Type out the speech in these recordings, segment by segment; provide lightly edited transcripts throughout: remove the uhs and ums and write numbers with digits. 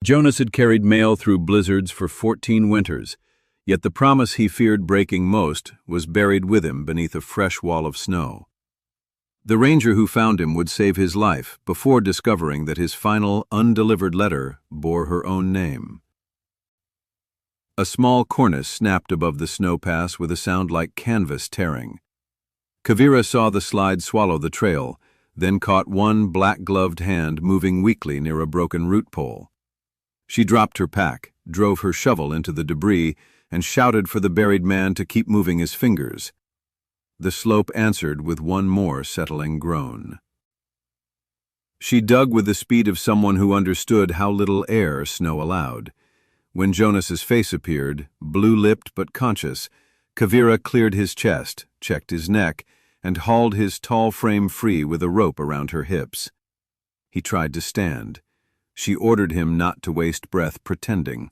Jonas had carried mail through blizzards for 14 winters, yet the promise he feared breaking most was buried with him beneath a fresh wall of snow. The ranger who found him would save his life before discovering that his final undelivered letter bore her own name. A small cornice snapped above the snow pass with a sound like canvas tearing. Kavira saw the slide swallow the trail, then caught one black-gloved hand moving weakly near a broken root pole. She dropped her pack, drove her shovel into the debris, and shouted for the buried man to keep moving his fingers. The slope answered with one more settling groan. She dug with the speed of someone who understood how little air snow allowed. When Jonas's face appeared, blue-lipped but conscious, Kavira cleared his chest, checked his neck, and hauled his tall frame free with a rope around her hips. He tried to stand. She ordered him not to waste breath pretending.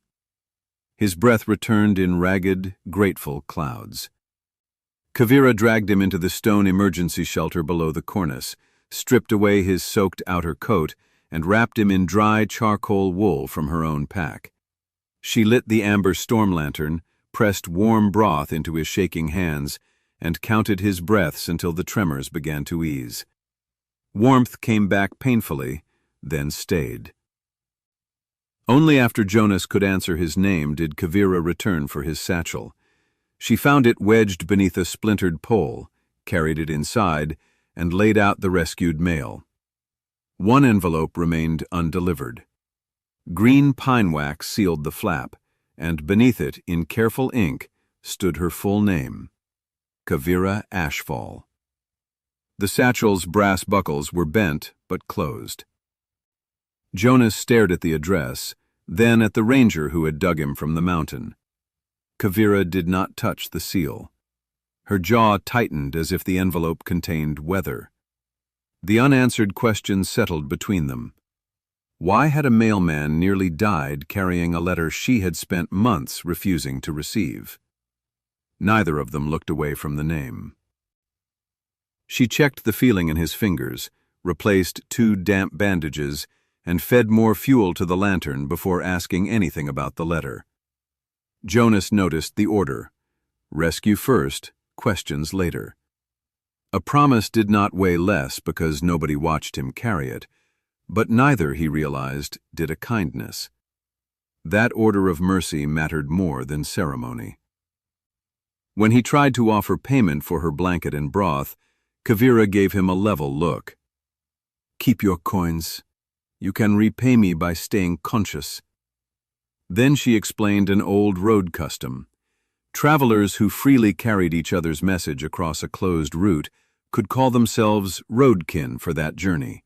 His breath returned in ragged, grateful clouds. Kavira dragged him into the stone emergency shelter below the cornice, stripped away his soaked outer coat, and wrapped him in dry charcoal wool from her own pack. She lit the amber storm lantern, pressed warm broth into his shaking hands, and counted his breaths until the tremors began to ease. Warmth came back painfully, then stayed. Only after Jonas could answer his name did Kavira return for his satchel. She found it wedged beneath a splintered pole, carried it inside, and laid out the rescued mail. One envelope remained undelivered. Green pine wax sealed the flap, and beneath it, in careful ink, stood her full name, Kavira Ashfall. The satchel's brass buckles were bent but closed. Jonas stared at the address, then at the ranger who had dug him from the mountain. Kavira did not touch the seal. Her jaw tightened as if the envelope contained weather. The unanswered question settled between them. Why had a mailman nearly died carrying a letter she had spent months refusing to receive? Neither of them looked away from the name. She checked the feeling in his fingers, replaced 2 damp bandages, and fed more fuel to the lantern before asking anything about the letter. Jonas noticed the order: rescue first, questions later. A promise did not weigh less because nobody watched him carry it, but neither, he realized, did a kindness. That order of mercy mattered more than ceremony. When he tried to offer payment for her blanket and broth, Kavira gave him a level look. "Keep your coins. You can repay me by staying conscious." Then she explained an old road custom. Travelers who freely carried each other's message across a closed route could call themselves roadkin for that journey.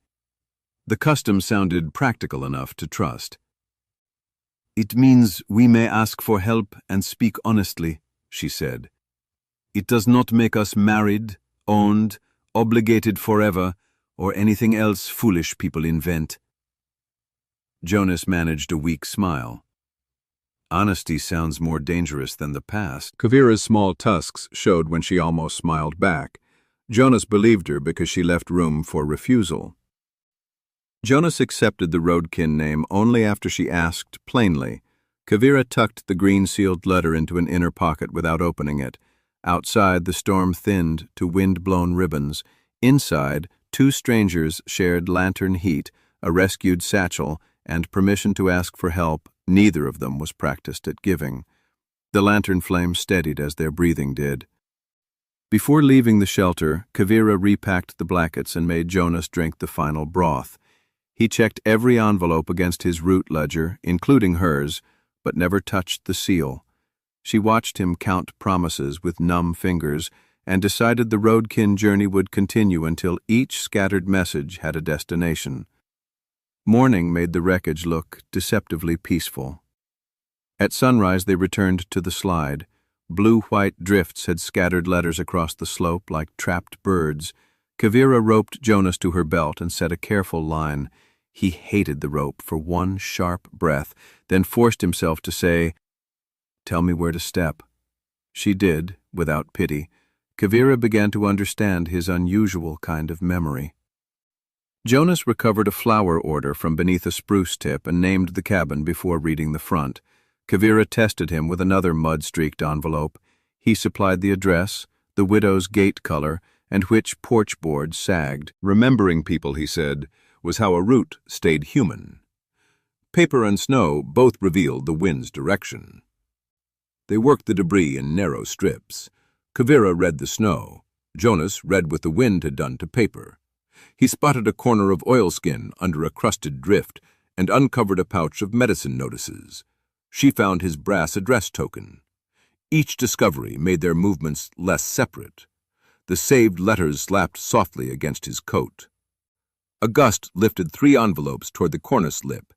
The custom sounded practical enough to trust. "It means we may ask for help and speak honestly," she said. "It does not make us married, owned, obligated forever, or anything else foolish people invent." Jonas managed a weak smile. Honesty sounds more dangerous than the past. Kavira's small tusks showed when she almost smiled back. Jonas believed her because she left room for refusal. Jonas accepted the roadkin name only after she asked plainly. Kavira tucked the green-sealed letter into an inner pocket without opening it. Outside, the storm thinned to wind-blown ribbons. Inside, 2 strangers shared lantern heat, a rescued satchel, and permission to ask for help neither of them was practiced at giving. The lantern flame steadied as their breathing did. Before leaving the shelter, Kavira repacked the blankets and made Jonas drink the final broth. He checked every envelope against his route ledger, including hers, but never touched the seal. She watched him count promises with numb fingers and decided the roadkin journey would continue until each scattered message had a destination. Morning made the wreckage look deceptively peaceful. At sunrise they returned to the slide. Blue-white drifts had scattered letters across the slope like trapped birds. Kavira roped Jonas to her belt and set a careful line. He hated the rope for one sharp breath, then forced himself to say, "Tell me where to step." She did, without pity. Kavira began to understand his unusual kind of memory. Jonas recovered a flower order from beneath a spruce tip and named the cabin before reading the front. Kavira tested him with another mud-streaked envelope. He supplied the address, the widow's gate color, and which porch board sagged. Remembering people, he said, was how a route stayed human. Paper and snow both revealed the wind's direction. They worked the debris in narrow strips. Kavira read the snow. Jonas read what the wind had done to paper. He spotted a corner of oilskin under a crusted drift and uncovered a pouch of medicine notices. She found his brass address token. Each discovery made their movements less separate. The saved letters slapped softly against his coat. A gust lifted 3 envelopes toward the cornice lip.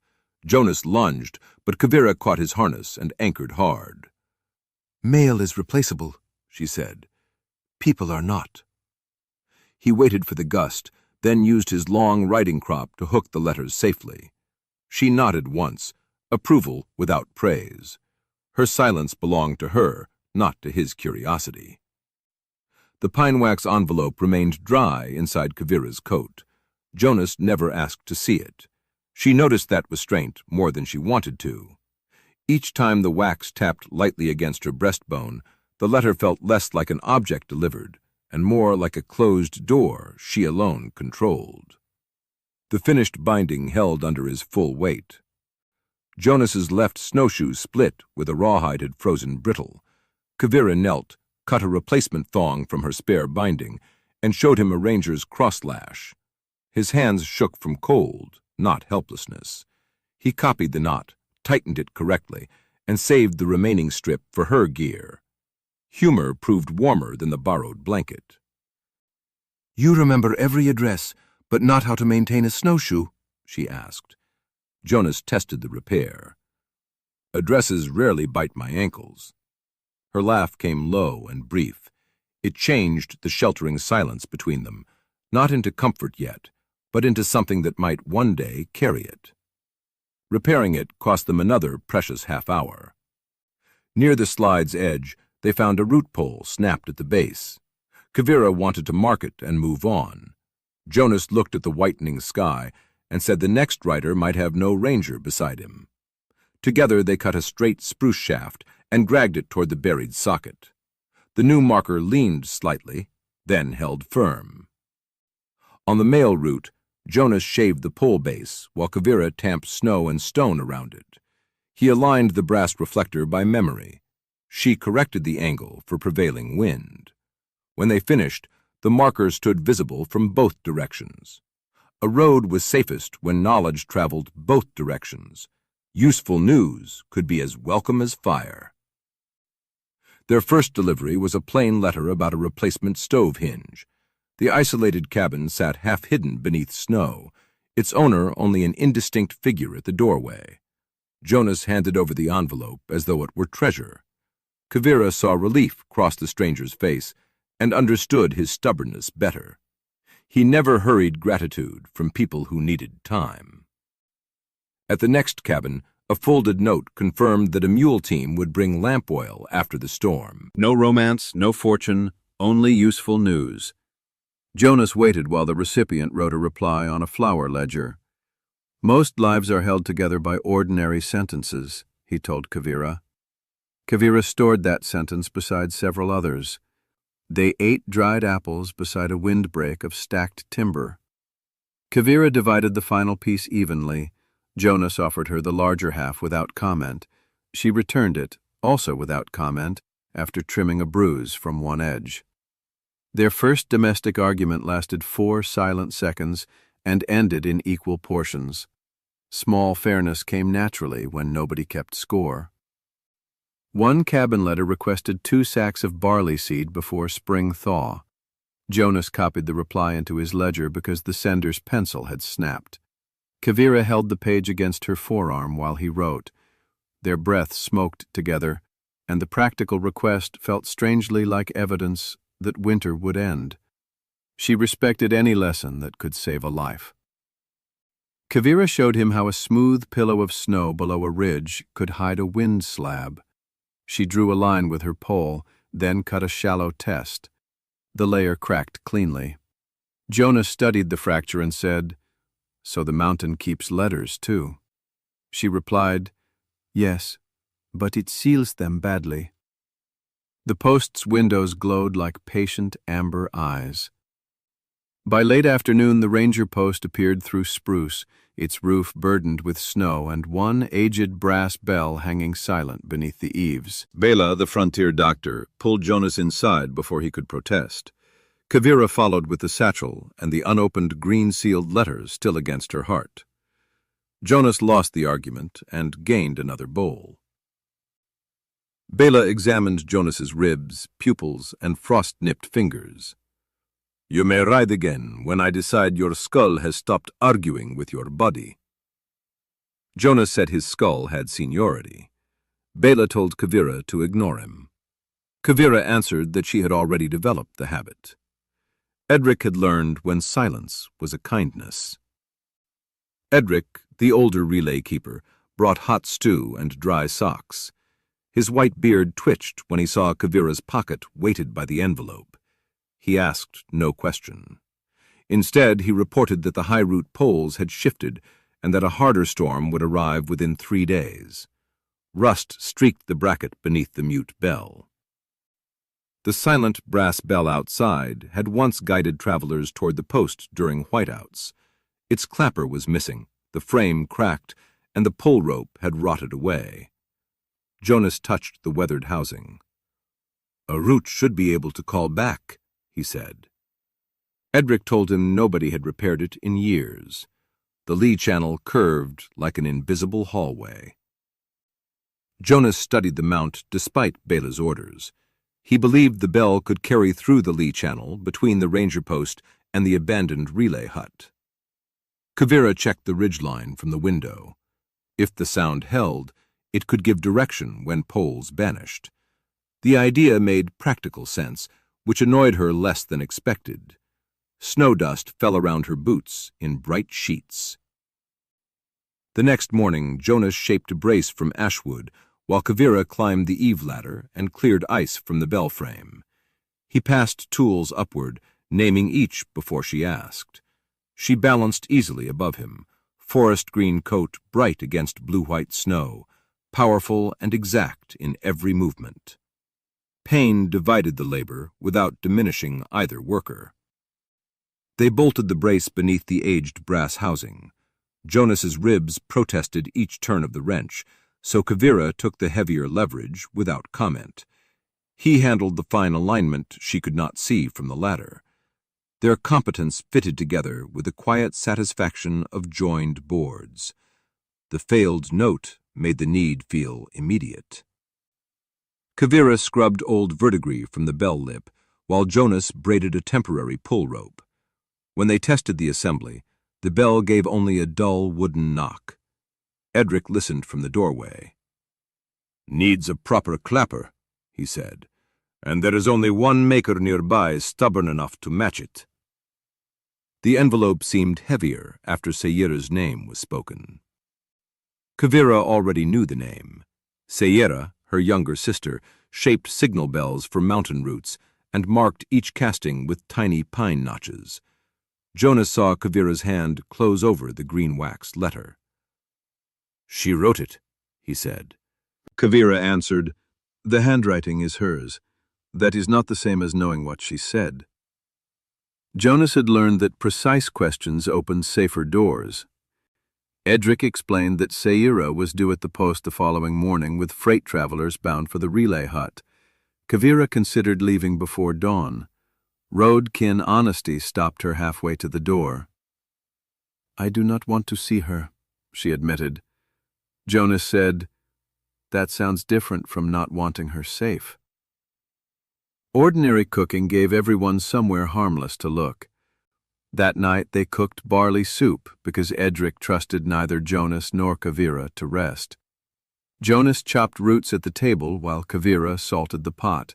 Jonas lunged, but Kavira caught his harness and anchored hard. "Mail is replaceable," she said. "People are not." He waited for the gust, then used his long riding crop to hook the letters safely. She nodded once, approval without praise. Her silence belonged to her, not to his curiosity. The pine wax envelope remained dry inside Kavira's coat. Jonas never asked to see it. She noticed that restraint more than she wanted to. Each time the wax tapped lightly against her breastbone, the letter felt less like an object delivered and more like a closed door she alone controlled. The finished binding held under his full weight. Jonas's left snowshoe split where the rawhide had frozen brittle. Kavira knelt, cut a replacement thong from her spare binding, and showed him a ranger's crosslash. His hands shook from cold, not helplessness. He copied the knot, tightened it correctly, and saved the remaining strip for her gear. Humor proved warmer than the borrowed blanket. "You remember every address, but not how to maintain a snowshoe?" she asked. Jonas tested the repair. "Addresses rarely bite my ankles." Her laugh came low and brief. It changed the sheltering silence between them, not into comfort yet, but into something that might one day carry it. Repairing it cost them another precious half-hour. Near the slide's edge, they found a root pole snapped at the base. Kavira wanted to mark it and move on. Jonas looked at the whitening sky and said the next rider might have no ranger beside him. Together they cut a straight spruce shaft and dragged it toward the buried socket. The new marker leaned slightly, then held firm. On the mail route, Jonas shaved the pole base while Kavira tamped snow and stone around it. He aligned the brass reflector by memory. She corrected the angle for prevailing wind. When they finished, the marker stood visible from both directions. A road was safest when knowledge traveled both directions. Useful news could be as welcome as fire. Their first delivery was a plain letter about a replacement stove hinge. The isolated cabin sat half-hidden beneath snow, its owner only an indistinct figure at the doorway. Jonas handed over the envelope as though it were treasure. Kavira saw relief cross the stranger's face and understood his stubbornness better. He never hurried gratitude from people who needed time. At the next cabin, a folded note confirmed that a mule team would bring lamp oil after the storm. No romance, no fortune, only useful news. Jonas waited while the recipient wrote a reply on a flower ledger. "Most lives are held together by ordinary sentences," he told Kavira. Kavira stored that sentence beside several others. They ate dried apples beside a windbreak of stacked timber. Kavira divided the final piece evenly. Jonas offered her the larger half without comment. She returned it, also without comment, after trimming a bruise from one edge. Their first domestic argument lasted 4 silent seconds and ended in equal portions. Small fairness came naturally when nobody kept score. One cabin letter requested 2 sacks of barley seed before spring thaw. Jonas copied the reply into his ledger because the sender's pencil had snapped. Kavira held the page against her forearm while he wrote. Their breaths smoked together, and the practical request felt strangely like evidence that winter would end. She respected any lesson that could save a life. Kavira showed him how a smooth pillow of snow below a ridge could hide a wind slab. She drew a line with her pole, then cut a shallow test. The layer cracked cleanly. Jonas studied the fracture and said, So the mountain keeps letters, too. She replied, "Yes, but it seals them badly." The post's windows glowed like patient amber eyes. By late afternoon, the ranger post appeared through spruce, its roof burdened with snow and one aged brass bell hanging silent beneath the eaves. Bela, the frontier doctor, pulled Jonas inside before he could protest. Kavira followed with the satchel and the unopened green-sealed letters still against her heart. Jonas lost the argument and gained another bowl. Bela examined Jonas's ribs, pupils, and frost-nipped fingers. "You may ride again when I decide your skull has stopped arguing with your body." Jonas said his skull had seniority. Bela told Kavira to ignore him. Kavira answered that she had already developed the habit. Edric had learned when silence was a kindness. Edric, the older relay keeper, brought hot stew and dry socks. His white beard twitched when he saw Kavira's pocket weighted by the envelope. He asked no question. Instead, he reported that the high route poles had shifted and that a harder storm would arrive within 3 days. Rust streaked the bracket beneath the mute bell. The silent brass bell outside had once guided travelers toward the post during whiteouts. Its clapper was missing, the frame cracked, and the pull rope had rotted away. Jonas touched the weathered housing. "A route should be able to call back," he said. Edric told him nobody had repaired it in years. The lee channel curved like an invisible hallway. Jonas studied the mount despite Bela's orders. He believed the bell could carry through the lee channel between the ranger post and the abandoned relay hut. Kavira checked the ridgeline from the window. If the sound held, it could give direction when poles vanished. The idea made practical sense, which annoyed her less than expected. Snow dust fell around her boots in bright sheets. The next morning, Jonas shaped a brace from ashwood, while Kavira climbed the eave ladder and cleared ice from the bell frame. He passed tools upward, naming each before she asked. She balanced easily above him, forest green coat bright against blue-white snow, powerful and exact in every movement. Pain divided the labor without diminishing either worker. They bolted the brace beneath the aged brass housing. Jonas's ribs protested each turn of the wrench, so Kavira took the heavier leverage without comment. He handled the fine alignment she could not see from the ladder. Their competence fitted together with the quiet satisfaction of joined boards. The failed note made the need feel immediate. Kavira scrubbed old verdigris from the bell lip, while Jonas braided a temporary pull rope. When they tested the assembly, the bell gave only a dull wooden knock. Edric listened from the doorway. "Needs a proper clapper," he said, "and there is only one maker nearby stubborn enough to match it." The envelope seemed heavier after Sayira's name was spoken. Kavira already knew the name. Sayira, her younger sister, shaped signal bells for mountain routes and marked each casting with tiny pine notches. Jonas saw Kavira's hand close over the green wax letter. "She wrote it," he said. Kavira answered, "The handwriting is hers. That is not the same as knowing what she said." Jonas had learned that precise questions opened safer doors. Edric explained that Sayira was due at the post the following morning with freight travelers bound for the relay hut. Kavira considered leaving before dawn. Road-kin honesty stopped her halfway to the door. "I do not want to see her," she admitted. Jonas said, "That sounds different from not wanting her safe." Ordinary cooking gave everyone somewhere harmless to look. That night they cooked barley soup because Edric trusted neither Jonas nor Kavira to rest. Jonas chopped roots at the table while Kavira salted the pot.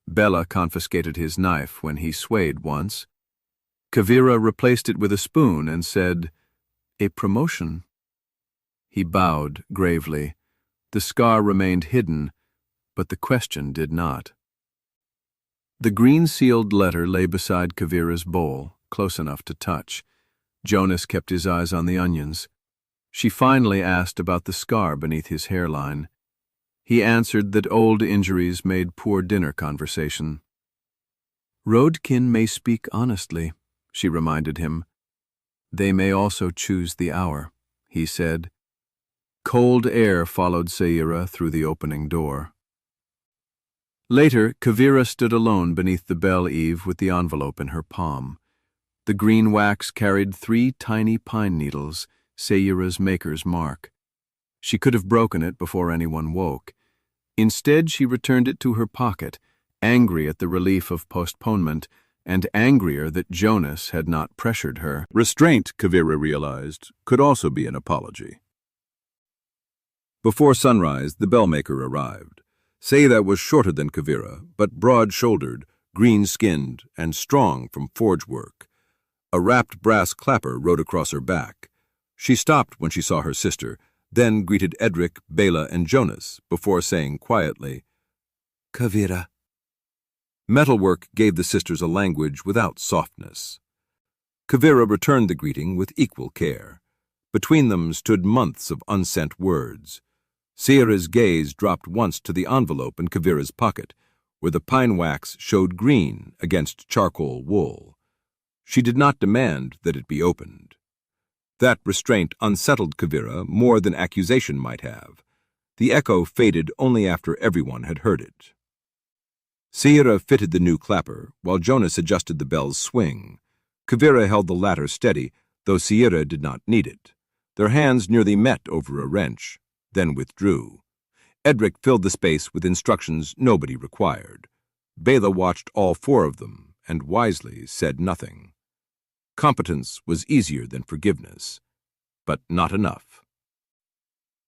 Bela confiscated his knife when he swayed once. Kavira replaced it with a spoon and said, "A promotion." He bowed gravely. The scar remained hidden, but the question did not. The green-sealed letter lay beside Kavira's bowl, close enough to touch. Jonas kept his eyes on the onions. She finally asked about the scar beneath his hairline. He answered that old injuries made poor dinner conversation. Roadkin may speak honestly, she reminded him. They may also choose the hour, he said. Cold air followed Saira through the opening door. Later, Kavira stood alone beneath the bell eave with the envelope in her palm. The green wax carried 3 tiny pine needles, Saira's maker's mark. She could have broken it before anyone woke. Instead, she returned it to her pocket, angry at the relief of postponement, and angrier that Jonas had not pressured her. Restraint, Kavira realized, could also be an apology. Before sunrise, the bellmaker arrived. Saira was shorter than Kavira, but broad-shouldered, green-skinned, and strong from forge work. A wrapped brass clapper rode across her back. She stopped when she saw her sister, then greeted Edric, Bela, and Jonas, before saying quietly, "Kavira." Metalwork gave the sisters a language without softness. Kavira returned the greeting with equal care. Between them stood months of unsent words. Saira's gaze dropped once to the envelope in Kavira's pocket, where the pine wax showed green against charcoal wool. She did not demand that it be opened. That restraint unsettled Kavira more than accusation might have. The echo faded only after everyone had heard it. Saira fitted the new clapper, while Jonas adjusted the bell's swing. Kavira held the latter steady, though Saira did not need it. Their hands nearly met over a wrench, then withdrew. Edric filled the space with instructions nobody required. Bela watched all 4 of them, and wisely said nothing. Competence was easier than forgiveness, but not enough.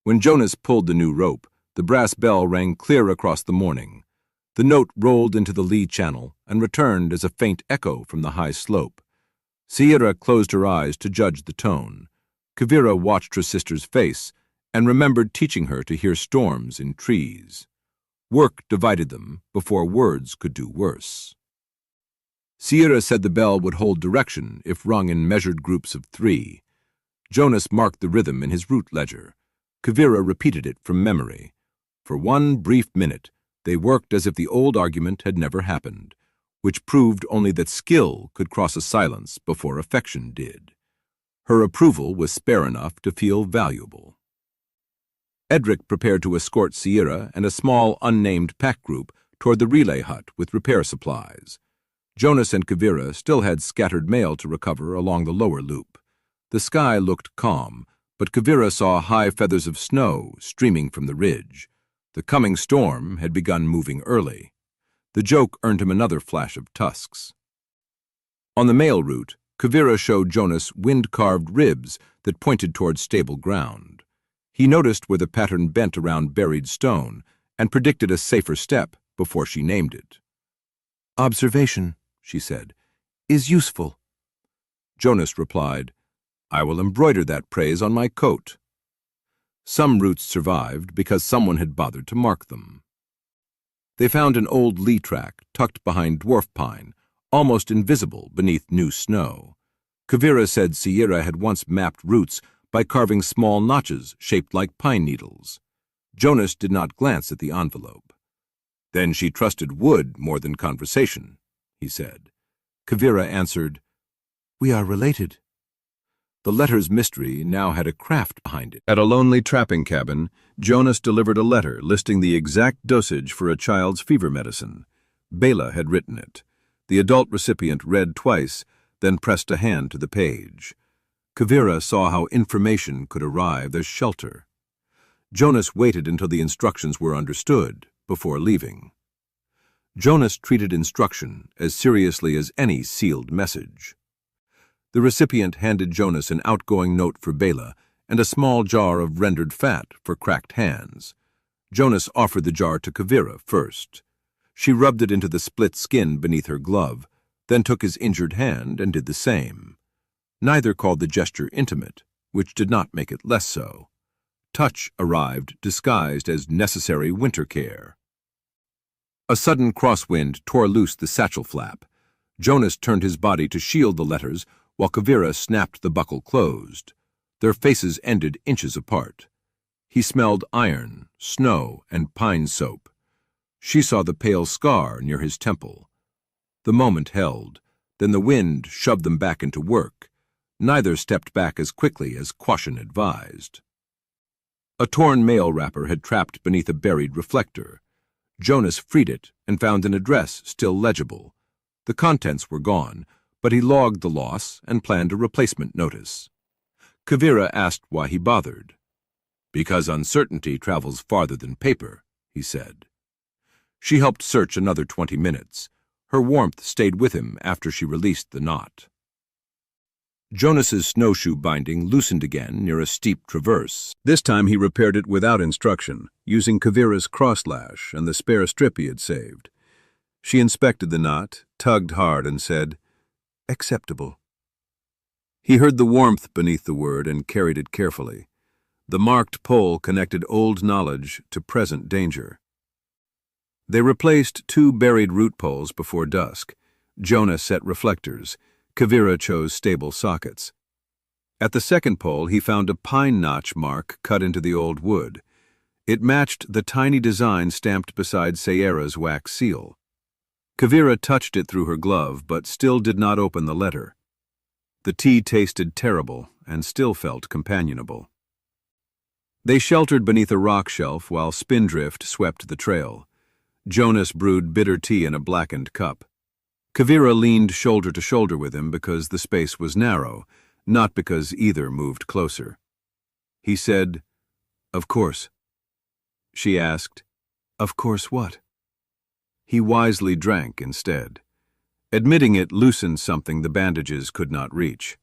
When Jonas pulled the new rope, the brass bell rang clear across the morning. The note rolled into the lee channel and returned as a faint echo from the high slope. Saira closed her eyes to judge the tone. Kavira watched her sister's face and remembered teaching her to hear storms in trees. Work divided them before words could do worse. Saira said the bell would hold direction if rung in measured groups of 3. Jonas marked the rhythm in his route ledger. Kavira repeated it from memory. For one brief minute, they worked as if the old argument had never happened, which proved only that skill could cross a silence before affection did. Her approval was spare enough to feel valuable. Edric prepared to escort Saira and a small, unnamed pack group toward the relay hut with repair supplies. Jonas and Kavira still had scattered mail to recover along the lower loop. The sky looked calm, but Kavira saw high feathers of snow streaming from the ridge. The coming storm had begun moving early. The joke earned him another flash of tusks. On the mail route, Kavira showed Jonas wind-carved ribs that pointed toward stable ground. He noticed where the pattern bent around buried stone and predicted a safer step before she named it. "Observation," she said, "is useful." Jonas replied, "I will embroider that praise on my coat." Some routes survived because someone had bothered to mark them. They found an old lee track tucked behind dwarf pine, almost invisible beneath new snow. Kavira said Saira had once mapped routes by carving small notches shaped like pine needles. Jonas did not glance at the envelope. "Then she trusted wood more than conversation," he said. Kavira answered, "We are related." The letter's mystery now had a craft behind it. At a lonely trapping cabin, Jonas delivered a letter listing the exact dosage for a child's fever medicine. Bela had written it. The adult recipient read twice, then pressed a hand to the page. Kavira saw how information could arrive as shelter. Jonas waited until the instructions were understood before leaving. Jonas treated instruction as seriously as any sealed message. The recipient handed Jonas an outgoing note for Bela and a small jar of rendered fat for cracked hands. Jonas offered the jar to Kavira first. She rubbed it into the split skin beneath her glove, then took his injured hand and did the same. Neither called the gesture intimate, which did not make it less so. Touch arrived disguised as necessary winter care. A sudden crosswind tore loose the satchel flap. Jonas turned his body to shield the letters, while Kavira snapped the buckle closed. Their faces ended inches apart. He smelled iron, snow, and pine soap. She saw the pale scar near his temple. The moment held, then the wind shoved them back into work. Neither stepped back as quickly as caution advised. A torn mail wrapper had trapped beneath a buried reflector. Jonas freed it and found an address still legible. The contents were gone, but he logged the loss and planned a replacement notice. Kavira asked why he bothered. "Because uncertainty travels farther than paper," he said. She helped search another 20 minutes. Her warmth stayed with him after she released the knot. Jonas's snowshoe binding loosened again near a steep traverse. This time he repaired it without instruction, using Kavira's crosslash and the spare strip he had saved. She inspected the knot, tugged hard, and said, "Acceptable." He heard the warmth beneath the word and carried it carefully. The marked pole connected old knowledge to present danger. They replaced 2 buried root poles before dusk. Jonas set reflectors. Kavira chose stable sockets. At the second pole, he found a pine notch mark cut into the old wood. It matched the tiny design stamped beside Sayera's wax seal. Kavira touched it through her glove, but still did not open the letter. The tea tasted terrible and still felt companionable. They sheltered beneath a rock shelf while Spindrift swept the trail. Jonas brewed bitter tea in a blackened cup. Kavira leaned shoulder to shoulder with him because the space was narrow, not because either moved closer. He said, "Of course." She asked, "Of course what?" He wisely drank instead. Admitting it loosened something the bandages could not reach.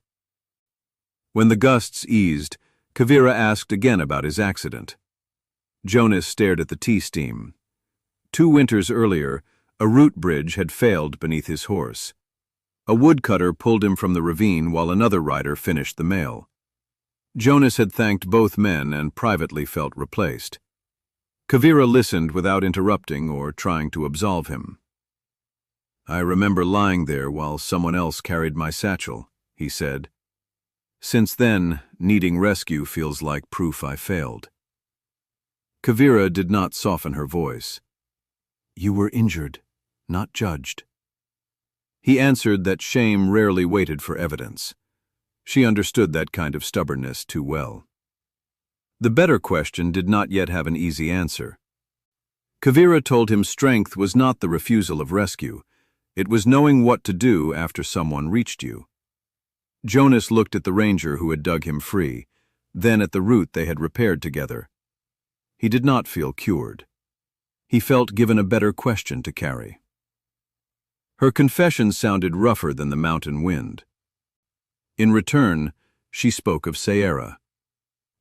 When the gusts eased, Kavira asked again about his accident. Jonas stared at the tea steam. 2 winters earlier, a root bridge had failed beneath his horse. A woodcutter pulled him from the ravine while another rider finished the mail. Jonas had thanked both men and privately felt replaced. Kavira listened without interrupting or trying to absolve him. "I remember lying there while someone else carried my satchel," he said. "Since then, needing rescue feels like proof I failed." Kavira did not soften her voice. "You were injured, not judged." He answered that shame rarely waited for evidence. She understood that kind of stubbornness too well. The better question did not yet have an easy answer. Kavira told him strength was not the refusal of rescue. It was knowing what to do after someone reached you. Jonas looked at the ranger who had dug him free, then at the route they had repaired together. He did not feel cured. He felt given a better question to carry. Her confession sounded rougher than the mountain wind. In return, she spoke of Sayera.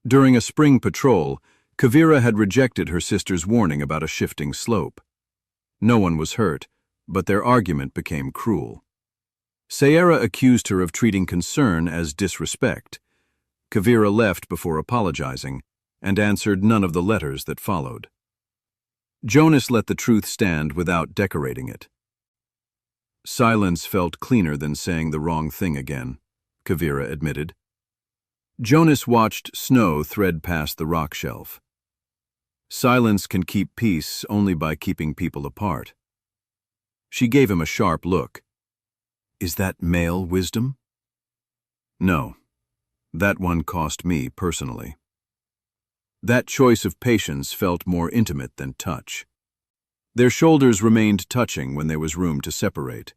During a spring patrol, Kavira had rejected her sister's warning about a shifting slope. No one was hurt, but their argument became cruel. Sayera accused her of treating concern as disrespect. Kavira left before apologizing and answered none of the letters that followed. Jonas let the truth stand without decorating it. Silence felt cleaner than saying the wrong thing again, Kavira admitted. Jonas watched snow thread past the rock shelf. Silence can keep peace only by keeping people apart. She gave him a sharp look. "Is that male wisdom?" "No. That one cost me personally." That choice of patience felt more intimate than touch. Their shoulders remained touching when there was room to separate.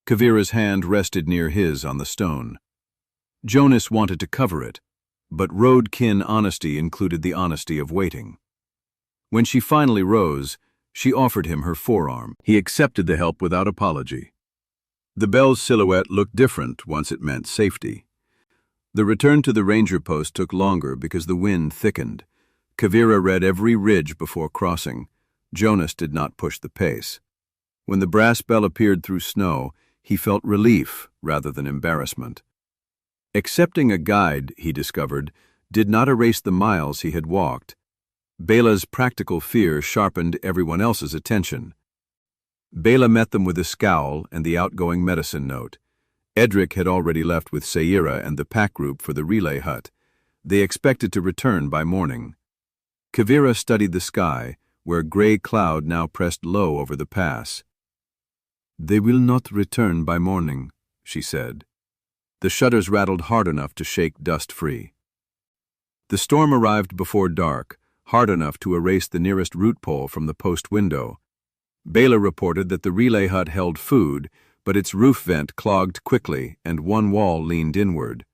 Kavira's hand rested near his on the stone. Jonas wanted to cover it, but road-kin honesty included the honesty of waiting. When she finally rose, she offered him her forearm. He accepted the help without apology. The bell's silhouette looked different once it meant safety. The return to the ranger post took longer because the wind thickened. Kavira read every ridge before crossing. Jonas did not push the pace. When the brass bell appeared through snow, he felt relief rather than embarrassment. Accepting a guide, he discovered, did not erase the miles he had walked. Bela's practical fear sharpened everyone else's attention. Bela met them with a scowl and the outgoing medicine note. Edric had already left with Sayira and the pack group for the relay hut. They expected to return by morning. Kavira studied the sky, where gray cloud now pressed low over the pass. "They will not return by morning," she said. The shutters rattled hard enough to shake dust free. The storm arrived before dark, hard enough to erase the nearest root pole from the post window. Bela reported that the relay hut held food, but its roof vent clogged quickly and one wall leaned inward.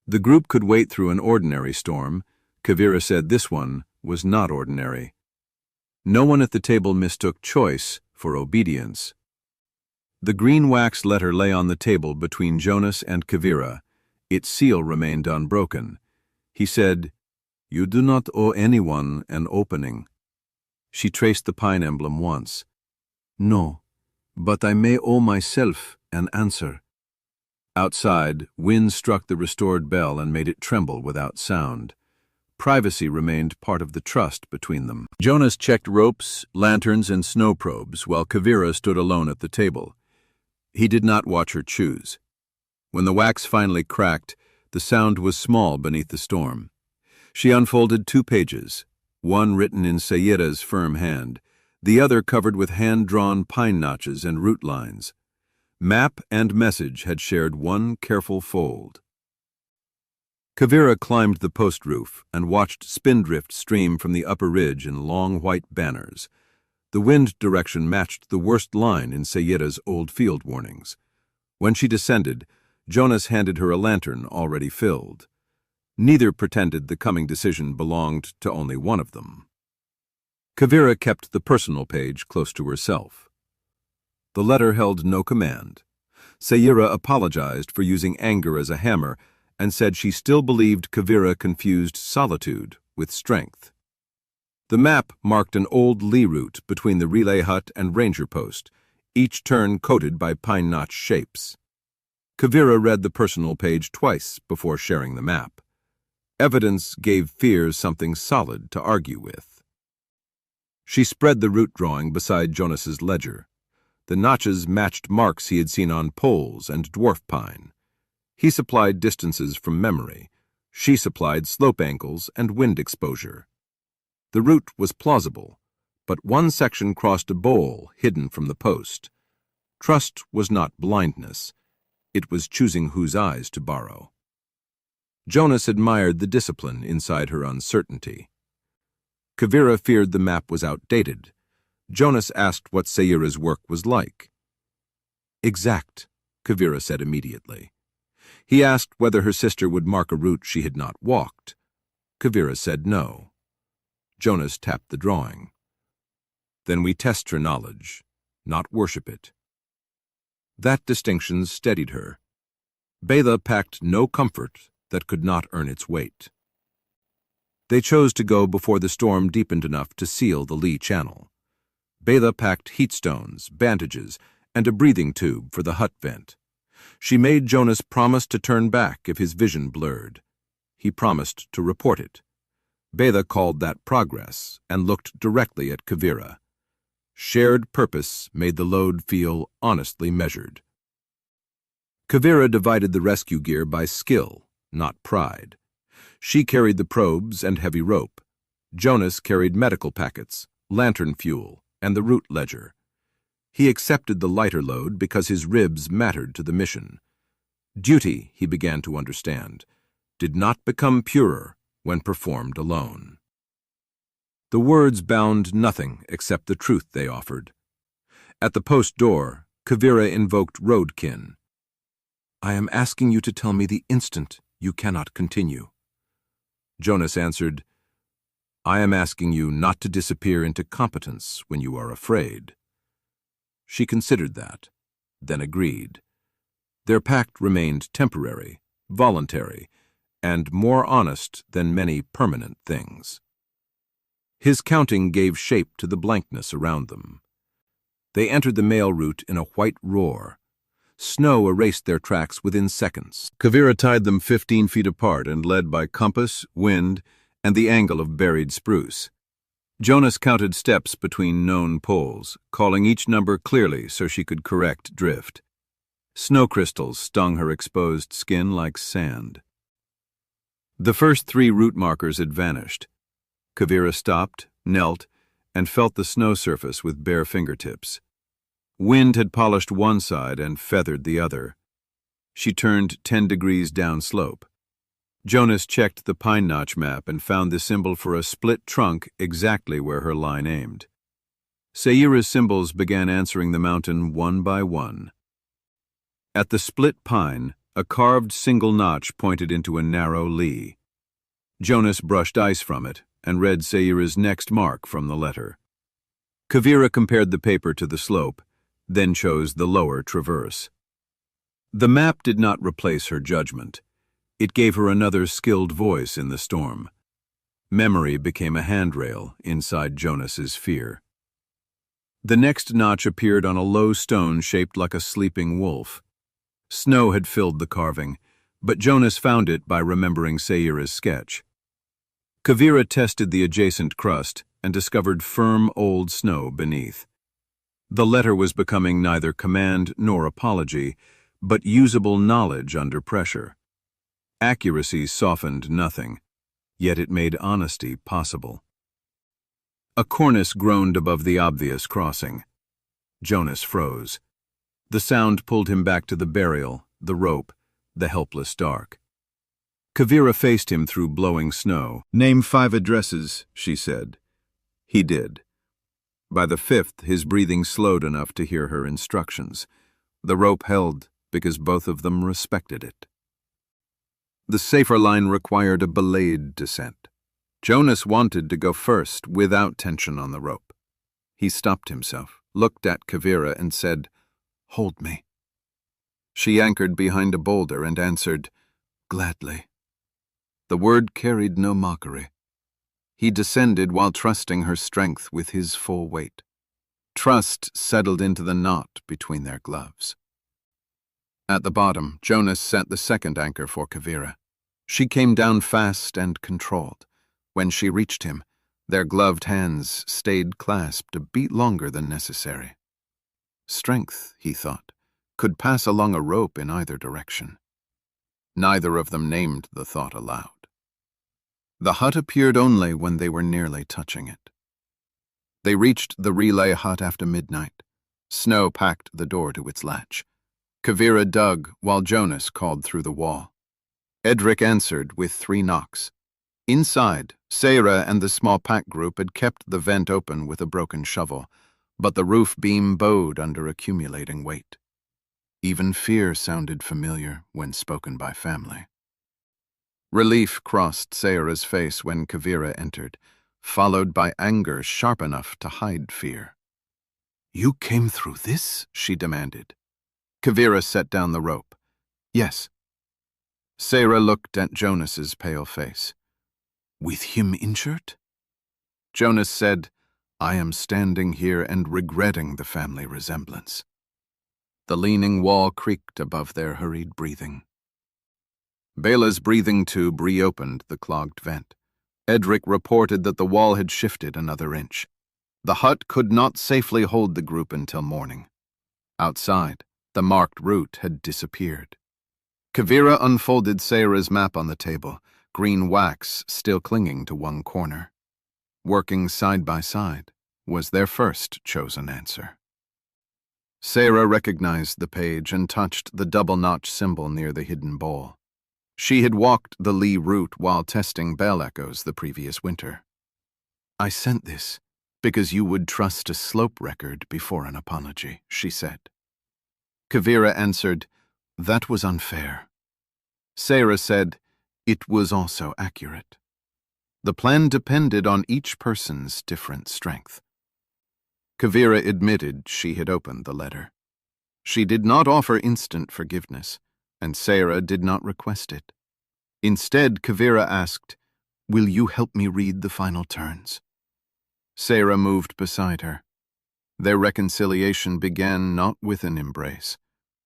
The group could wait through an ordinary storm. Kavira said this one was not ordinary. No one at the table mistook choice for obedience. The green wax letter lay on the table between Jonas and Kavira. Its seal remained unbroken. He said, "You do not owe anyone an opening." She traced the pine emblem once. "No, but I may owe myself an answer." Outside, wind struck the restored bell and made it tremble without sound. Privacy remained part of the trust between them. Jonas checked ropes, lanterns, and snow probes while Kavira stood alone at the table. He did not watch her choose. When the wax finally cracked, the sound was small beneath the storm. She unfolded 2 pages, one written in Sayira's firm hand, the other covered with hand-drawn pine notches and root lines. Map and message had shared one careful fold. Kavira climbed the post roof and watched spindrift stream from the upper ridge in long white banners. The wind direction matched the worst line in Sayira's old field warnings. When she descended, Jonas handed her a lantern already filled. Neither pretended the coming decision belonged to only one of them. Kavira kept the personal page close to herself. The letter held no command. Sayira apologized for using anger as a hammer and said she still believed Kavira confused solitude with strength. The map marked an old lee route between the relay hut and ranger post, each turn coated by pine notch shapes. Kavira read the personal page twice before sharing the map. Evidence gave fears something solid to argue with. She spread the route drawing beside Jonas's ledger. The notches matched marks he had seen on poles and dwarf pine. He supplied distances from memory. She supplied slope angles and wind exposure. The route was plausible, but one section crossed a bowl hidden from the post. Trust was not blindness. It was choosing whose eyes to borrow. Jonas admired the discipline inside her uncertainty. Kavira feared the map was outdated. Jonas asked what Sayira's work was like. "Exact," Kavira said immediately. He asked whether her sister would mark a route she had not walked. Kavira said no. Jonas tapped the drawing. "Then we test her knowledge, not worship it." That distinction steadied her. Bela packed no comfort that could not earn its weight. They chose to go before the storm deepened enough to seal the lee channel. Bela packed heat stones, bandages, and a breathing tube for the hut vent. She made Jonas promise to turn back if his vision blurred. He promised to report it. Bela called that progress and looked directly at Kavira. Shared purpose made the load feel honestly measured. Kavira divided the rescue gear by skill, not pride. She carried the probes and heavy rope. Jonas carried medical packets, lantern fuel, and the route ledger. He accepted the lighter load because his ribs mattered to the mission. Duty, he began to understand, did not become purer when performed alone. The words bound nothing except the truth they offered. At the post door, Kavira invoked roadkin. "I am asking you to tell me the instant you cannot continue." Jonas answered, "I am asking you not to disappear into competence when you are afraid." She considered that, then agreed. Their pact remained temporary, voluntary, and more honest than many permanent things. His counting gave shape to the blankness around them. They entered the mail route in a white roar. Snow erased their tracks within seconds. Kavira tied them 15 feet apart and led by compass, wind, and the angle of buried spruce. Jonas counted steps between known poles, calling each number clearly so she could correct drift. Snow crystals stung her exposed skin like sand. The first 3 route markers had vanished. Kavira stopped, knelt, and felt the snow surface with bare fingertips. Wind had polished one side and feathered the other. She turned 10 degrees downslope. Jonas checked the pine notch map and found the symbol for a split trunk exactly where her line aimed. Sayira's symbols began answering the mountain one by one. At the split pine, a carved single notch pointed into a narrow lee. Jonas brushed ice from it and read Sayira's next mark from the letter. Kavira compared the paper to the slope, then chose the lower traverse. The map did not replace her judgment. It gave her another skilled voice in the storm. Memory became a handrail inside Jonas's fear. The next notch appeared on a low stone shaped like a sleeping wolf. Snow had filled the carving, but Jonas found it by remembering Sayira's sketch. Kavira tested the adjacent crust and discovered firm old snow beneath. The letter was becoming neither command nor apology, but usable knowledge under pressure. Accuracy softened nothing, yet it made honesty possible. A cornice groaned above the obvious crossing. Jonas froze. The sound pulled him back to the burial, the rope, the helpless dark. Kavira faced him through blowing snow. "Name 5 addresses," she said. He did. By the 5th, his breathing slowed enough to hear her instructions. The rope held because both of them respected it. The safer line required a belayed descent. Jonas wanted to go first without tension on the rope. He stopped himself, looked at Kavira and said, "Hold me." She anchored behind a boulder and answered, "Gladly." The word carried no mockery. He descended while trusting her strength with his full weight. Trust settled into the knot between their gloves. At the bottom, Jonas set the second anchor for Kavira. She came down fast and controlled. When she reached him, their gloved hands stayed clasped a beat longer than necessary. Strength, he thought, could pass along a rope in either direction. Neither of them named the thought aloud. The hut appeared only when they were nearly touching it. They reached the relay hut after midnight. Snow packed the door to its latch. Kavira dug while Jonas called through the wall. Edric answered with 3 knocks. Inside, Sayira and the small pack group had kept the vent open with a broken shovel, but the roof beam bowed under accumulating weight. Even fear sounded familiar when spoken by family. Relief crossed Sayira's face when Kavira entered, followed by anger sharp enough to hide fear. "You came through this?" she demanded. Kavira set down the rope. "Yes." Sayira looked at Jonas's pale face. "With him injured?" Jonas said, "I am standing here and regretting the family resemblance." The leaning wall creaked above their hurried breathing. Bela's breathing tube reopened the clogged vent. Edric reported that the wall had shifted another inch. The hut could not safely hold the group until morning. Outside, the marked route had disappeared. Kavira unfolded Sayira's map on the table, green wax still clinging to one corner. Working side by side was their first chosen answer. Sayira recognized the page and touched the double-notch symbol near the hidden bowl. She had walked the Lee route while testing bell echoes the previous winter. "I sent this because you would trust a slope record before an apology," she said. Kavira answered, "That was unfair." Sayira said, "It was also accurate." The plan depended on each person's different strength. Kavira admitted she had opened the letter. She did not offer instant forgiveness, and Sayira did not request it. Instead, Kavira asked, "Will you help me read the final turns?" Sayira moved beside her. Their reconciliation began not with an embrace,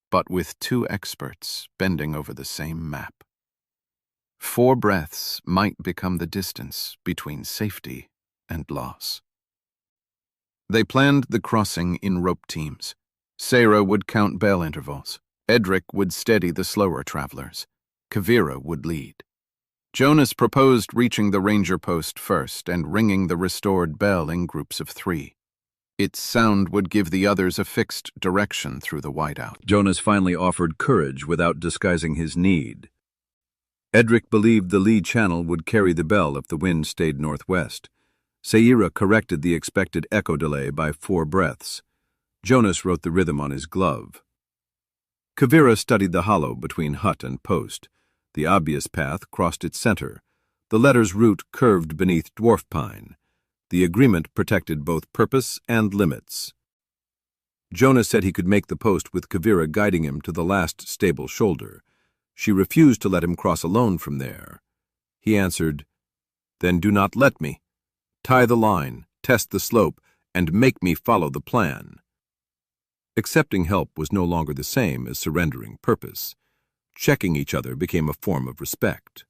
but with 2 experts bending over the same map. 4 breaths might become the distance between safety and loss. They planned the crossing in rope teams. Sayira would count bell intervals. Edric would steady the slower travelers. Kavira would lead. Jonas proposed reaching the ranger post first and ringing the restored bell in groups of 3. Its sound would give the others a fixed direction through the whiteout. Jonas finally offered courage without disguising his need. Edric believed the lee channel would carry the bell if the wind stayed northwest. Sayira corrected the expected echo delay by 4 breaths. Jonas wrote the rhythm on his glove. Kavira studied the hollow between hut and post. The obvious path crossed its center. The letter's root curved beneath dwarf pine. The agreement protected both purpose and limits. Jonas said he could make the post with Kavira guiding him to the last stable shoulder. She refused to let him cross alone from there. He answered, "Then do not let me. Tie the line, test the slope, and make me follow the plan." Accepting help was no longer the same as surrendering purpose. Checking each other became a form of respect.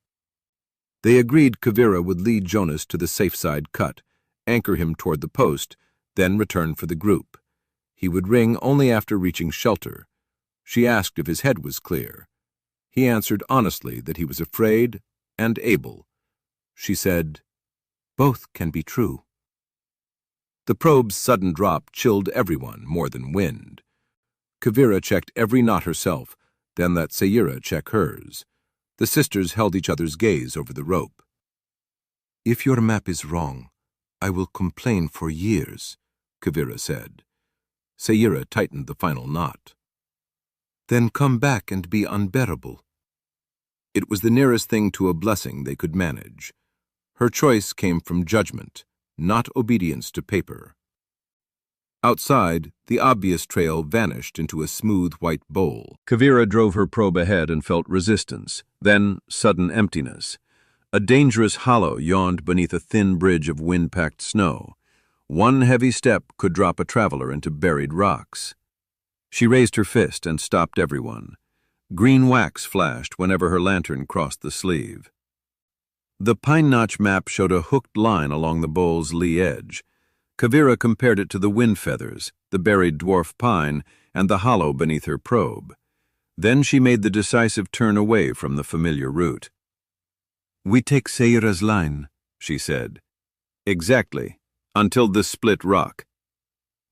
They agreed Kavira would lead Jonas to the safe side cut, anchor him toward the post, then return for the group. He would ring only after reaching shelter. She asked if his head was clear. He answered honestly that he was afraid and able. She said, "Both can be true." The probe's sudden drop chilled everyone more than wind. Kavira checked every knot herself, then let Sayira check hers. The sisters held each other's gaze over the rope. "If your map is wrong, I will complain for years," Kavira said. Sayira tightened the final knot. "Then come back and be unbearable." It was the nearest thing to a blessing they could manage. Her choice came from judgment, not obedience to paper. Outside, the obvious trail vanished into a smooth white bowl. Kavira drove her probe ahead and felt resistance, then sudden emptiness. A dangerous hollow yawned beneath a thin bridge of wind-packed snow. One heavy step could drop a traveler into buried rocks. She raised her fist and stopped everyone. Green wax flashed whenever her lantern crossed the sleeve. The pine notch map showed a hooked line along the bowl's lee edge. Kavira compared it to the wind feathers, the buried dwarf pine, and the hollow beneath her probe. Then she made the decisive turn away from the familiar route. "We take Sayira's line," she said. "Exactly, until the split rock."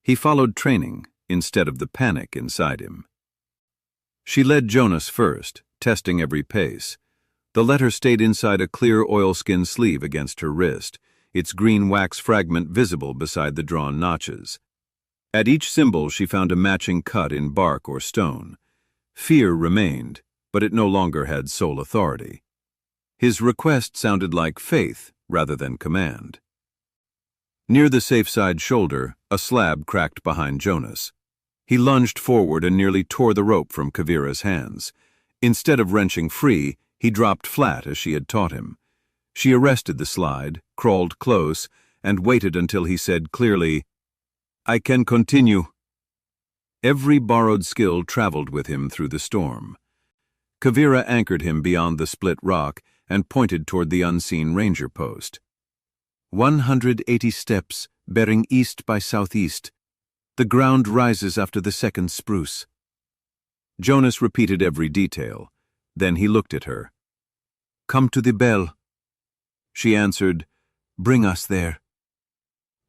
He followed training instead of the panic inside him. She led Jonas first, testing every pace. The letter stayed inside a clear oilskin sleeve against her wrist, its green wax fragment visible beside the drawn notches. At each symbol she found a matching cut in bark or stone. Fear remained, but it no longer had sole authority. His request sounded like faith rather than command. Near the safe side shoulder, a slab cracked behind Jonas. He lunged forward and nearly tore the rope from Kavira's hands. Instead of wrenching free, he dropped flat as she had taught him. She arrested the slide, crawled close, and waited until he said clearly, "I can continue." Every borrowed skill traveled with him through the storm. Kavira anchored him beyond the split rock and pointed toward the unseen ranger post. 180 steps, bearing east by southeast. The ground rises after the second spruce. Jonas repeated every detail. Then he looked at her. "Come to the bell." She answered, "Bring us there."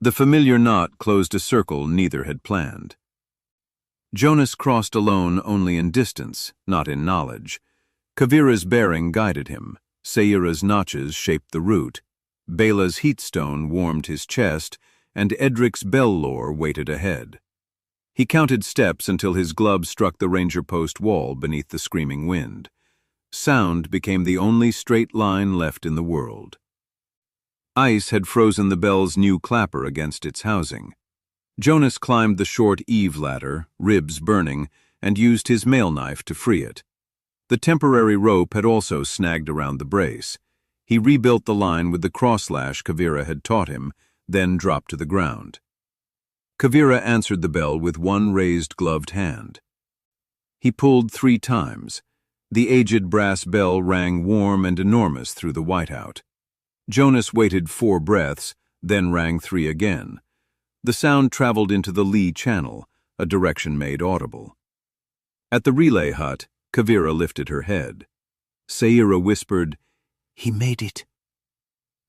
The familiar knot closed a circle neither had planned. Jonas crossed alone only in distance, not in knowledge. Kavira's bearing guided him. Sayira's notches shaped the route. Bela's heatstone warmed his chest, and Edric's bell lore waited ahead. He counted steps until his glove struck the ranger post wall beneath the screaming wind. Sound became the only straight line left in the world. Ice had frozen the bell's new clapper against its housing. Jonas climbed the short eave ladder, ribs burning, and used his mail knife to free it. The temporary rope had also snagged around the brace. He rebuilt the line with the crosslash Kavira had taught him, then dropped to the ground. Kavira answered the bell with one raised gloved hand. He pulled 3 times. The aged brass bell rang warm and enormous through the whiteout. Jonas waited 4 breaths, then rang 3 again. The sound traveled into the lee channel, a direction made audible. At the relay hut, Kavira lifted her head. Sayira whispered, "He made it."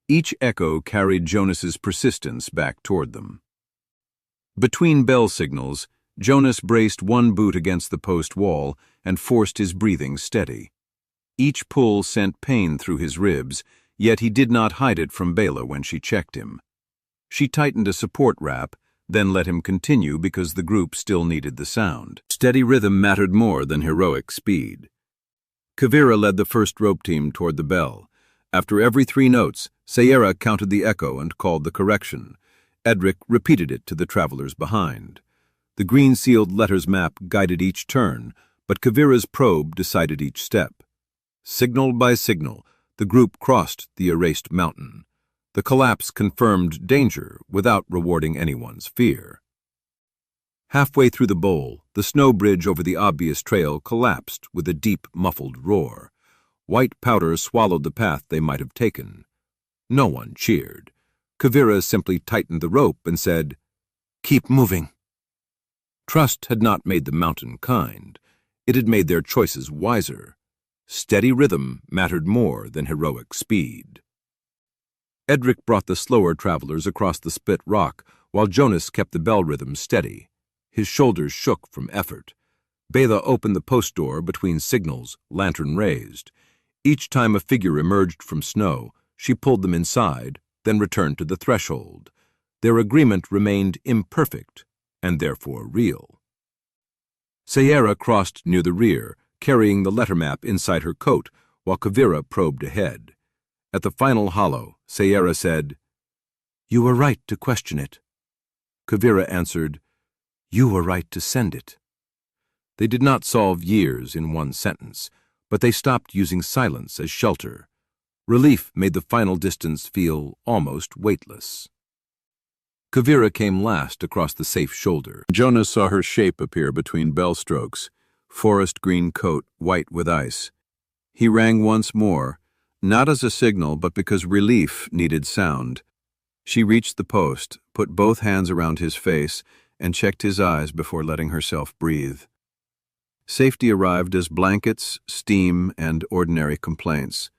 Each echo carried Jonas's persistence back toward them. Between bell signals, Jonas braced one boot against the post wall and forced his breathing steady. Each pull sent pain through his ribs, yet he did not hide it from Bela when she checked him. She tightened a support wrap, then let him continue because the group still needed the sound. Steady rhythm mattered more than heroic speed. Kavira led the first rope team toward the bell. After every 3 notes, Sayera counted the echo and called the correction. Edric repeated it to the travelers behind. The green-sealed letters map guided each turn, but Kavira's probe decided each step. Signal by signal, the group crossed the erased mountain. The collapse confirmed danger without rewarding anyone's fear. Halfway through the bowl, the snow bridge over the obvious trail collapsed with a deep, muffled roar. White powder swallowed the path they might have taken. No one cheered. Kavira simply tightened the rope and said, "Keep moving." Trust had not made the mountain kind. It had made their choices wiser. Steady rhythm mattered more than heroic speed. Edric brought the slower travelers across the split rock, while Jonas kept the bell rhythm steady. His shoulders shook from effort. Bela opened the post door between signals, lantern raised. Each time a figure emerged from snow, she pulled them inside, then returned to the threshold. Their agreement remained imperfect, and therefore real. Sayera crossed near the rear, carrying the letter map inside her coat, while Kavira probed ahead. At the final hollow, Sayera said, "You were right to question it." Kavira answered, "You were right to send it." They did not solve years in one sentence, but they stopped using silence as shelter. Relief made the final distance feel almost weightless. Kavira came last across the safe shoulder. Jonas saw her shape appear between bell strokes, forest green coat, white with ice. He rang once more, not as a signal, but because relief needed sound. She reached the post, put both hands around his face, and checked his eyes before letting herself breathe. Safety arrived as blankets, steam, and ordinary complaints.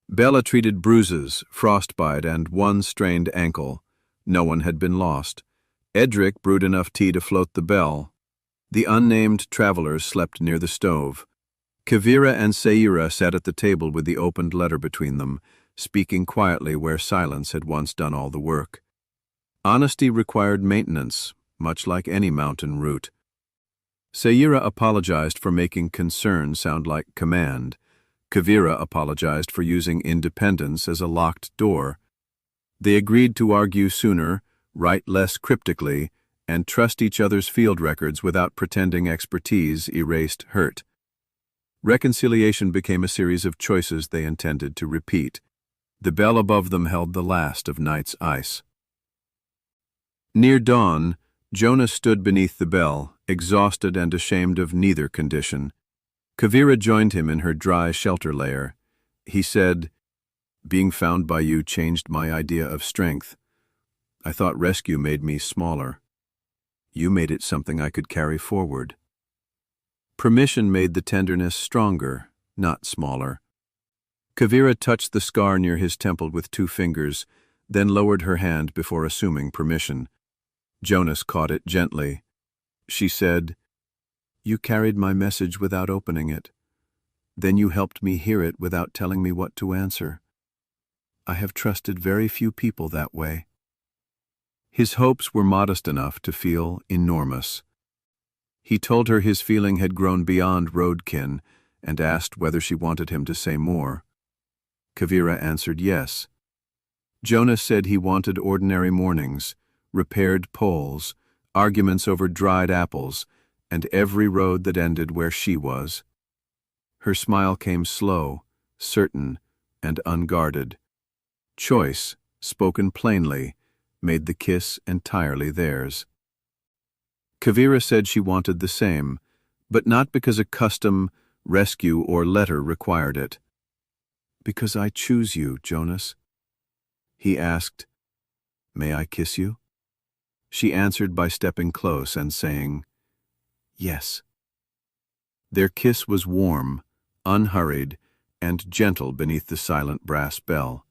Bela treated bruises, frostbite, and one strained ankle. No one had been lost. Edric brewed enough tea to float the bell. The unnamed travelers slept near the stove. Kavira and Sayira sat at the table with the opened letter between them, speaking quietly where silence had once done all the work. Honesty required maintenance, much like any mountain route. Sayira apologized for making concern sound like command. Kavira apologized for using independence as a locked door. They agreed to argue sooner, write less cryptically, and trust each other's field records without pretending expertise erased hurt. Reconciliation became a series of choices they intended to repeat. The bell above them held the last of night's ice. Near dawn, Jonas stood beneath the bell, exhausted and ashamed of neither condition. Kavira joined him in her dry shelter lair. He said, "Being found by you changed my idea of strength. I thought rescue made me smaller. You made it something I could carry forward." Permission made the tenderness stronger, not smaller. Kavira touched the scar near his temple with 2 fingers, then lowered her hand before assuming permission. Jonas caught it gently. She said, "You carried my message without opening it. Then you helped me hear it without telling me what to answer. I have trusted very few people that way." His hopes were modest enough to feel enormous. He told her his feeling had grown beyond roadkin and asked whether she wanted him to say more. Kavira answered yes. Jonas said he wanted ordinary mornings, repaired poles, arguments over dried apples, and every road that ended where she was. Her smile came slow, certain, and unguarded. Choice, spoken plainly, made the kiss entirely theirs. Kavira said she wanted the same, but not because a custom, rescue, or letter required it. "Because I choose you, Jonas." He asked, "May I kiss you?" She answered by stepping close and saying, "Yes." Their kiss was warm, unhurried, and gentle beneath the silent brass bell.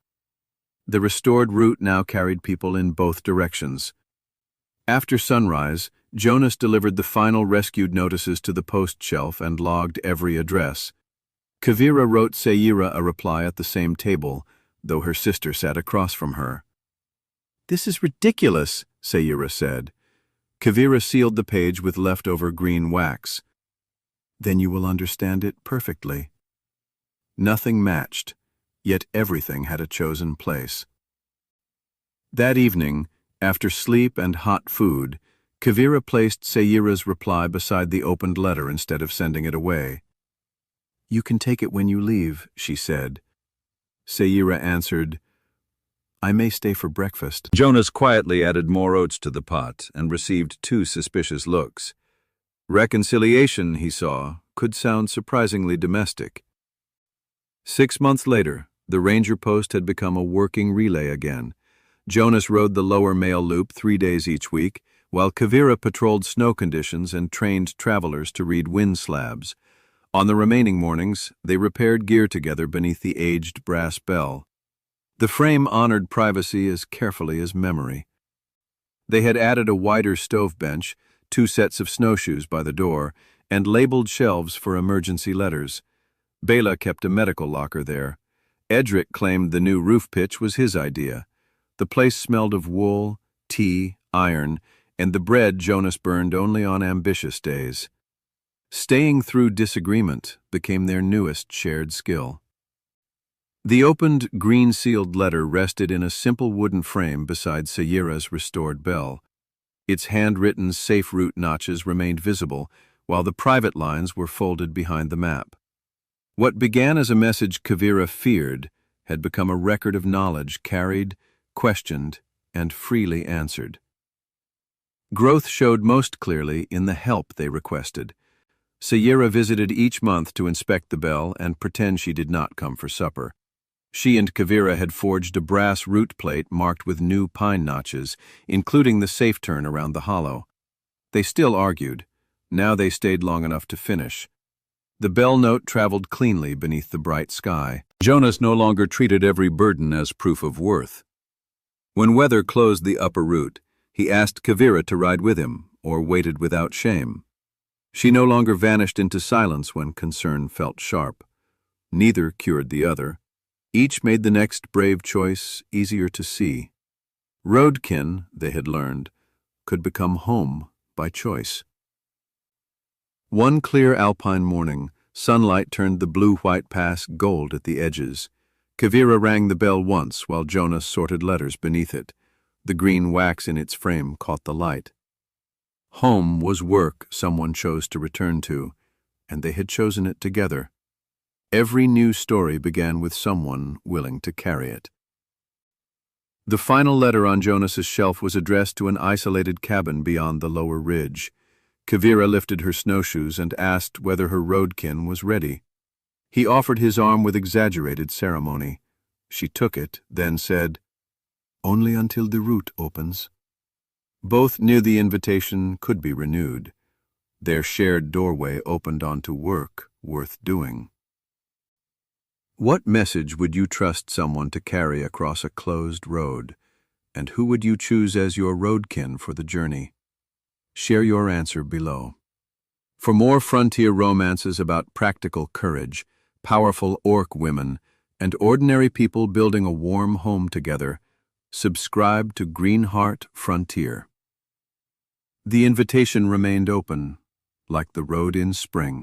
The restored route now carried people in both directions. After sunrise, Jonas delivered the final rescued notices to the post shelf and logged every address. Kavira wrote Sayira a reply at the same table, though her sister sat across from her. "This is ridiculous," Sayira said. Kavira sealed the page with leftover green wax. "Then you will understand it perfectly." Nothing matched, yet everything had a chosen place. That evening, after sleep and hot food, Kavira placed Sayira's reply beside the opened letter instead of sending it away. "You can take it when you leave," she said. Sayira answered, "I may stay for breakfast." Jonas quietly added more oats to the pot and received 2 suspicious looks. Reconciliation, he saw, could sound surprisingly domestic. 6 months later, the ranger post had become a working relay again. Jonas rode the lower mail loop 3 days each week, while Kavira patrolled snow conditions and trained travelers to read wind slabs. On the remaining mornings, they repaired gear together beneath the aged brass bell. The frame honored privacy as carefully as memory. They had added a wider stove bench, 2 sets of snowshoes by the door, and labeled shelves for emergency letters. Bela kept a medical locker there. Edric claimed the new roof pitch was his idea. The place smelled of wool, tea, iron, and the bread Jonas burned only on ambitious days. Staying through disagreement became their newest shared skill. The opened, green-sealed letter rested in a simple wooden frame beside Sayira's restored bell. Its handwritten safe route notches remained visible, while the private lines were folded behind the map. What began as a message Kavira feared had become a record of knowledge carried, questioned, and freely answered. Growth showed most clearly in the help they requested. Sayira visited each month to inspect the bell and pretend she did not come for supper. She and Kavira had forged a brass root plate marked with new pine notches, including the safe turn around the hollow. They still argued. Now they stayed long enough to finish. The bell note traveled cleanly beneath the bright sky. Jonas no longer treated every burden as proof of worth. When weather closed the upper route, he asked Kavira to ride with him, or waited without shame. She no longer vanished into silence when concern felt sharp. Neither cured the other. Each made the next brave choice easier to see. Roadkin, they had learned, could become home by choice. One clear alpine morning, sunlight turned the blue-white pass gold at the edges. Kavira rang the bell once while Jonas sorted letters beneath it. The green wax in its frame caught the light. Home was work someone chose to return to, and they had chosen it together. Every new story began with someone willing to carry it. The final letter on Jonas's shelf was addressed to an isolated cabin beyond the lower ridge. Kavira lifted her snowshoes and asked whether her roadkin was ready. He offered his arm with exaggerated ceremony. She took it, then said, "Only until the route opens." Both knew the invitation could be renewed. Their shared doorway opened onto work worth doing. What message would you trust someone to carry across a closed road, and who would you choose as your roadkin for the journey? Share your answer below. For more frontier romances about practical courage, powerful orc women, and ordinary people building a warm home together, subscribe to Greenheart Frontier. The invitation remained open, like the road in spring.